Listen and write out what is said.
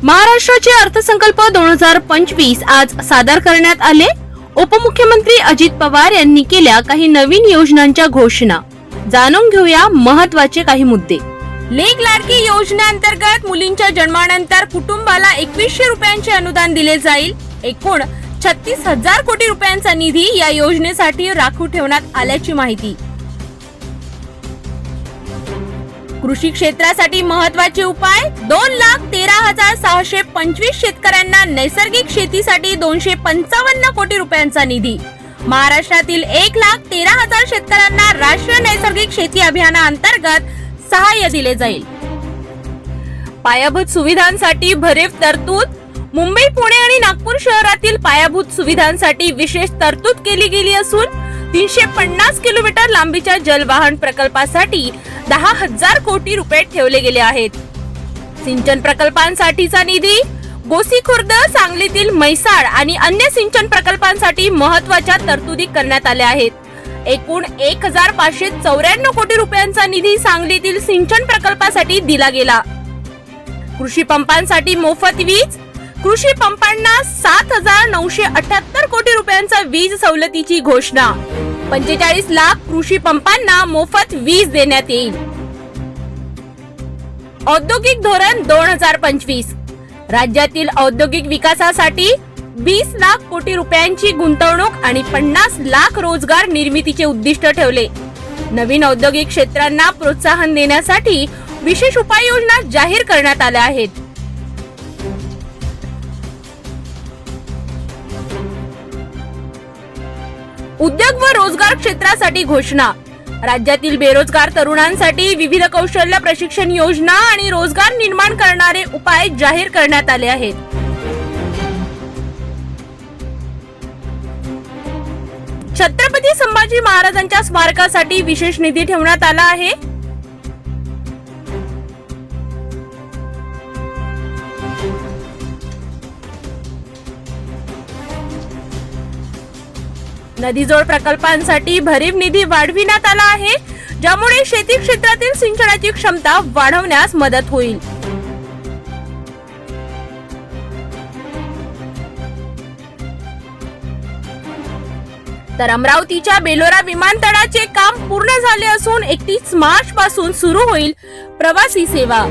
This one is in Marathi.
महाराष्ट्राचे अर्थसंकल्प 2025 आज सादर करण्यात आले। उपमुख्यमंत्री अजित पवार यांनी केल्या काही नवीन योजनांच्या घोषणा। जाणून घेऊया महत्त्वाचे काही मुद्दे। लेक लाडकी योजनेअंतर्गत मुलींच्या जन्मानंतर कुटुंबाला 2100 रुपयांचे अनुदान दिले जाईल। एकूण 36,000 कोटी रुपयांचा निधी या योजनेसाठी राखीव ठेवण्यात आल्याची माहिती। कृषी क्षेत्रासाठी महत्त्वाचे उपाय। 2,13,625 शेतकऱ्यांना नैसर्गिक शेतीसाठी 255 कोटी रुपयांचा निधी। महाराष्ट्रातील 1,13,000 शेतकऱ्यांना राष्ट्रीय नैसर्गिक शेती अभियानाअंतर्गत सहाय्य दिले जाईल। पायाभूत सुविधांसाठी भरीव तरतूद। मुंबई, पुणे आणि नागपूर शहरातील पायाभूत सुविधांसाठी विशेष तरतूद केली गेली असून 350 किलोमीटर लांबीच्या जलवाहन प्रकल्पासाठी 10,000 कोटी रुपये ठेवले गेले आहेत। सिंचन प्रकल्पांसाठीचा निधी। गोसीखुर्द, सांगलीतील म्हैसाळ आणि अन्य सिंचन प्रकल्पांसाठी महत्त्वाच्या तरतुदी करण्यात आल्या आहेत। एकूण 1,594 कोटी रुपयांचा निधी सांगलीतील सिंचन प्रकल्पासाठी दिला गेला। कृषी पंपांसाठी मोफत वीज। कृषी पंपांना 7,978 कोटी रुपयांचा वीज सवलतीची घोषणा। 45 लाख कृषी पंपांना मोफत वीज देण्यात येईल। औद्योगिक धोरण 2025। राज्यातील औद्योगिक विकासासाठी 20 लाख कोटी रुपयांची गुंतवणूक आणि 50 लाख रोजगार निर्मितीचे उद्दिष्ट ठेवले। नवीन औद्योगिक क्षेत्रांना प्रोत्साहन देण्यासाठी विशेष उपाययोजना जाहीर करण्यात आल्या आहेत। उद्योग व रोजगार क्षेत्रासाठी घोषणा। राज्यातील बेरोजगार तरुणांसाठी विविध कौशल्य प्रशिक्षण योजना आणि रोजगार निर्माण करणारे उपाय जाहीर करण्यात आले आहेत। छत्रपती संभाजी महाराजांच्या स्मारकासाठी विशेष निधी ठेवण्यात आला आहे। नदीजोड प्रकल्पांसाठी भरीव निधी वाढविण्यात आला आहे, ज्यामुळे शेती क्षेत्रातील सिंचनाची क्षमता वाढवण्यास मदत होईल। तर अमरावतीच्या बेलोरा विमानतळाचे काम पूर्ण झाले असून 31 मार्च पासून सुरू होईल प्रवासी सेवा।